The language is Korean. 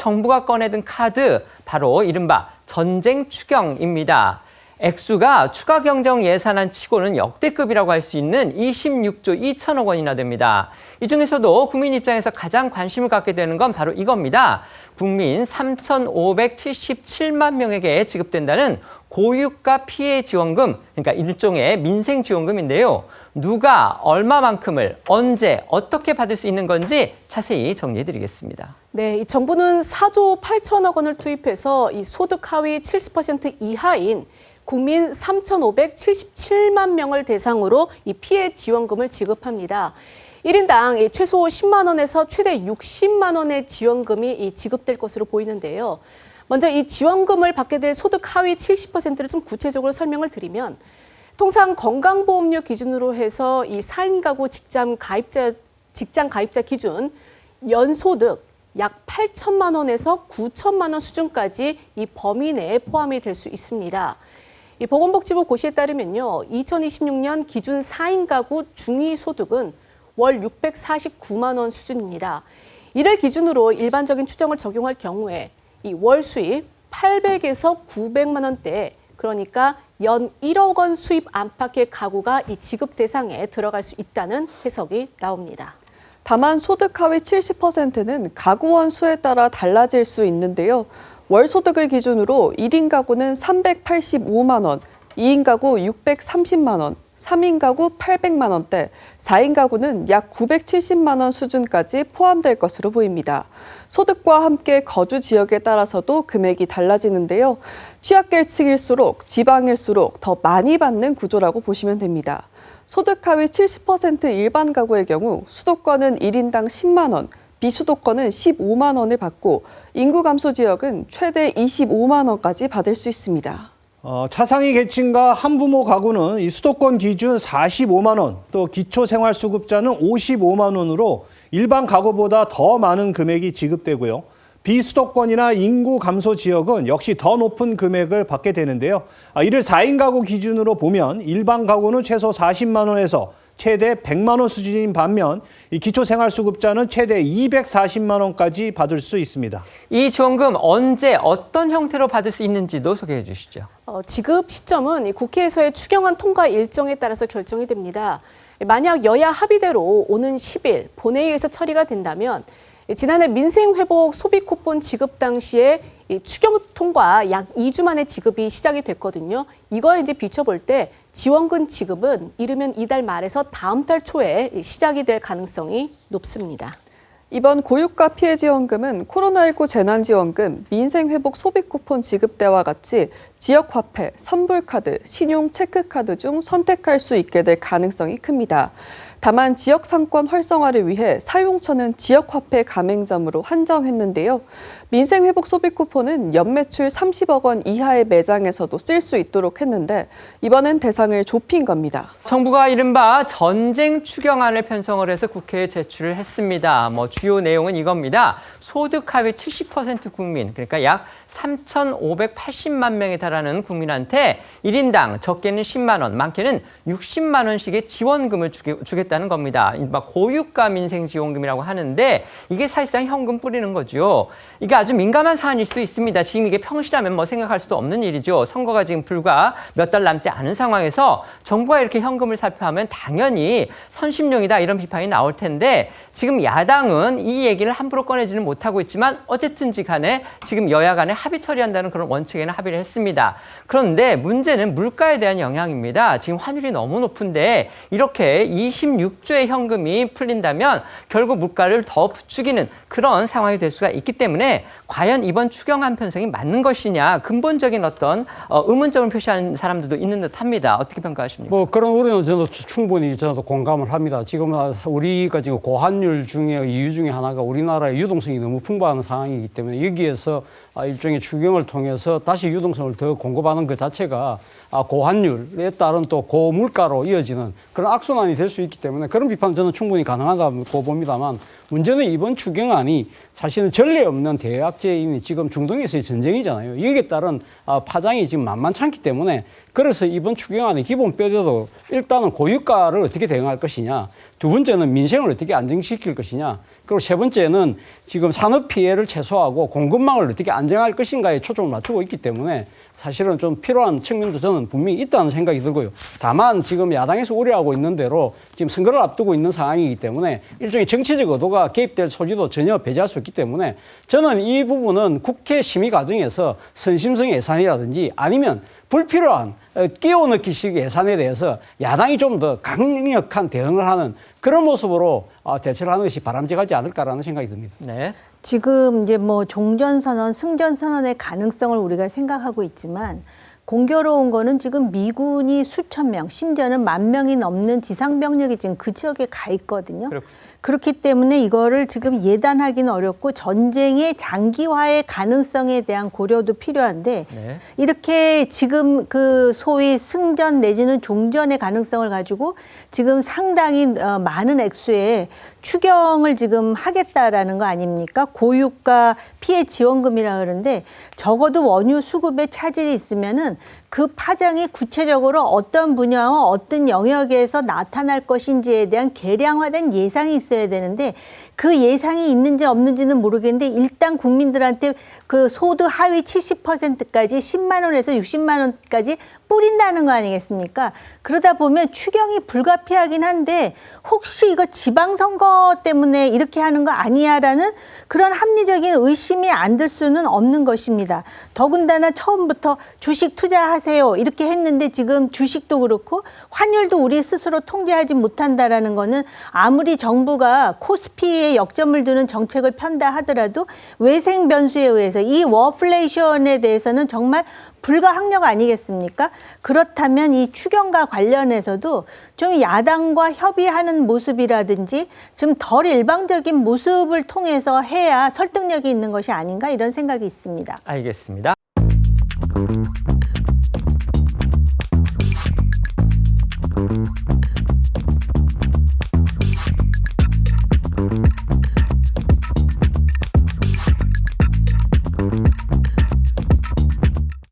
정부가 꺼내든 카드, 바로 이른바 전쟁 추경입니다. 액수가 추가 경정 예산안 치고는 역대급이라고 할 수 있는 26조 2천억 원이나 됩니다. 이 중에서도 국민 입장에서 가장 관심을 갖게 되는 건 바로 이겁니다. 국민 3,577만 명에게 지급된다는 고유가 피해 지원금, 그러니까 일종의 민생 지원금인데요. 누가 얼마만큼을 언제 어떻게 받을 수 있는 건지 자세히 정리해드리겠습니다. 네, 이 정부는 4조 8천억 원을 투입해서 이 소득 하위 70% 이하인 국민 3,577만 명을 대상으로 이 피해 지원금을 지급합니다. 1인당 최소 10만 원에서 최대 60만 원의 지원금이 지급될 것으로 보이는데요. 먼저 이 지원금을 받게 될 소득 하위 70%를 좀 구체적으로 설명을 드리면, 통상 건강보험료 기준으로 해서 이 4인 가구 직장 가입자 기준 연소득 약 8천만 원에서 9천만 원 수준까지 이 범위 내에 포함이 될 수 있습니다. 이 보건복지부 고시에 따르면요, 2026년 기준 4인 가구 중위소득은 월 649만 원 수준입니다. 이를 기준으로 일반적인 추정을 적용할 경우에 이 월 수입 800에서 900만 원대, 그러니까 연 1억 원 수입 안팎의 가구가 이 지급 대상에 들어갈 수 있다는 해석이 나옵니다. 다만 소득 하위 70%는 가구원 수에 따라 달라질 수 있는데요. 월 소득을 기준으로 1인 가구는 385만 원, 2인 가구 630만 원, 3인 가구 800만 원대, 4인 가구는 약 970만 원 수준까지 포함될 것으로 보입니다. 소득과 함께 거주 지역에 따라서도 금액이 달라지는데요. 취약계층일수록 지방일수록 더 많이 받는 구조라고 보시면 됩니다. 소득 하위 70% 일반 가구의 경우 수도권은 1인당 10만 원, 비수도권은 15만 원을 받고 인구 감소 지역은 최대 25만 원까지 받을 수 있습니다. 차상위 계층과 한부모 가구는 이 수도권 기준 45만 원, 또 기초생활수급자는 55만 원으로 일반 가구보다 더 많은 금액이 지급되고요. 비수도권이나 인구 감소 지역은 역시 더 높은 금액을 받게 되는데요. 이를 4인 가구 기준으로 보면 일반 가구는 최소 40만 원에서 최대 100만 원 수준인 반면 이 기초생활수급자는 최대 240만 원까지 받을 수 있습니다. 이 지원금 언제 어떤 형태로 받을 수 있는지도 소개해 주시죠. 지급 시점은 국회에서의 추경안 통과 일정에 따라서 결정이 됩니다. 만약 여야 합의대로 오는 10일 본회의에서 처리가 된다면 지난해 민생회복 소비쿠폰 지급 당시에 추경 통과 약 2주 만에 지급이 시작이 됐거든요. 이거에 이제 비춰볼 때 지원금 지급은 이르면 이달 말에서 다음 달 초에 시작이 될 가능성이 높습니다. 이번 고유가 피해 지원금은 코로나19 재난지원금, 민생회복 소비쿠폰 지급 때와 같이 지역화폐, 선불카드, 신용 체크카드 중 선택할 수 있게 될 가능성이 큽니다. 다만 지역 상권 활성화를 위해 사용처는 지역화폐 가맹점으로 한정했는데요. 민생회복 소비쿠폰은 연매출 30억 원 이하의 매장에서도 쓸 수 있도록 했는데 이번엔 대상을 좁힌 겁니다. 정부가 이른바 전쟁 추경안을 편성을 해서 국회에 제출을 했습니다. 주요 내용은 이겁니다. 소득 하위 70% 국민, 그러니까 약 3,580만 명에 달하는 국민한테 1인당 적게는 10만 원, 많게는 60만 원씩의 지원금을 주겠다는 겁니다. 이른바 고유가 민생지원금이라고 하는데 이게 사실상 현금 뿌리는 거죠. 이게 아주 민감한 사안일 수도 있습니다. 지금 이게 평시라면 생각할 수도 없는 일이죠. 선거가 지금 불과 몇 달 남지 않은 상황에서 정부가 이렇게 현금을 살펴하면 당연히 선심용이다 이런 비판이 나올 텐데 지금 야당은 이 얘기를 함부로 꺼내지는 못하고 있지만 어쨌든지 간에 지금 여야 간에 합의 처리한다는 그런 원칙에는 합의를 했습니다. 그런데 문제는 물가에 대한 영향입니다. 지금 환율이 너무 높은데 이렇게 26조의 현금이 풀린다면 결국 물가를 더 부추기는 그런 상황이 될 수가 있기 때문에 과연 이번 추경안 편성이 맞는 것이냐 근본적인 어떤 의문점을 표시하는 사람들도 있는 듯합니다. 어떻게 평가하십니까? 그런 우려는 저도 충분히 저도 공감을 합니다. 지금 우리가 지금 고환율 중에 이유 중에 하나가 우리나라의 유동성이 너무 풍부한 상황이기 때문에 여기에서 일종의 추경을 통해서 다시 유동성을 더 공급하는 것 자체가 고환율에 따른 또 고물가로 이어지는 그런 악순환이 될 수 있기 때문에 그런 비판 저는 충분히 가능하다고 봅니다만 문제는 이번 추경안이 사실은 전례 없는 대학제임이 지금 중동에서의 전쟁이잖아요. 여기에 따른 파장이 지금 만만찮기 때문에 그래서 이번 추경안의 기본 뼈대도 일단은 고유가를 어떻게 대응할 것이냐. 두 번째는 민생을 어떻게 안정시킬 것이냐. 그리고 세 번째는 지금 산업 피해를 최소화하고 공급망을 어떻게 안정할 것인가에 초점을 맞추고 있기 때문에 사실은 좀 필요한 측면도 저는 분명히 있다는 생각이 들고요. 다만 지금 야당에서 우려하고 있는 대로 지금 선거를 앞두고 있는 상황이기 때문에 일종의 정치적 의도가 개입될 소지도 전혀 배제할 수 있기 때문에 저는 이 부분은 국회 심의 과정에서 선심성 예산이라든지 아니면 불필요한 끼워넣기식 예산에 대해서 야당이 좀 더 강력한 대응을 하는 그런 모습으로 대처를 하는 것이 바람직하지 않을까라는 생각이 듭니다. 네. 지금 이제 뭐 종전선언, 승전선언의 가능성을 우리가 생각하고 있지만 공교로운 거는 지금 미군이 수천 명, 심지어는 10,000명이 넘는 지상병력이 지금 그 지역에 가 있거든요. 그렇기 때문에 이거를 지금 예단하기는 어렵고 전쟁의 장기화의 가능성에 대한 고려도 필요한데 네. 이렇게 지금 그 소위 승전 내지는 종전의 가능성을 가지고 지금 상당히 많은 액수의 추경을 지금 하겠다라는 거 아닙니까? 고유가 피해 지원금이라 그러는데 적어도 원유 수급에 차질이 있으면은 그 파장이 구체적으로 어떤 분야와 어떤 영역에서 나타날 것인지에 대한 계량화된 예상이 있어야 되는데 그 예상이 있는지 없는지는 모르겠는데 일단 국민들한테 그 소득 하위 70%까지 10만 원에서 60만 원까지 뿌린다는 거 아니겠습니까? 그러다 보면 추경이 불가피하긴 한데 혹시 이거 지방선거 때문에 이렇게 하는 거 아니야라는 그런 합리적인 의심이 안 들 수는 없는 것입니다. 더군다나 처음부터 주식 투자하세요 이렇게 했는데 지금 주식도 그렇고 환율도 우리 스스로 통제하지 못한다라는 거는 아무리 정부가 코스피에 역점을 두는 정책을 편다 하더라도 외생 변수에 의해서 이 워플레이션에 대해서는 정말 불가항력 아니겠습니까? 그렇다면 이 추경과 관련해서도 좀 야당과 협의하는 모습이라든지 좀 덜 일방적인 모습을 통해서 해야 설득력이 있는 것이 아닌가 이런 생각이 있습니다. 알겠습니다.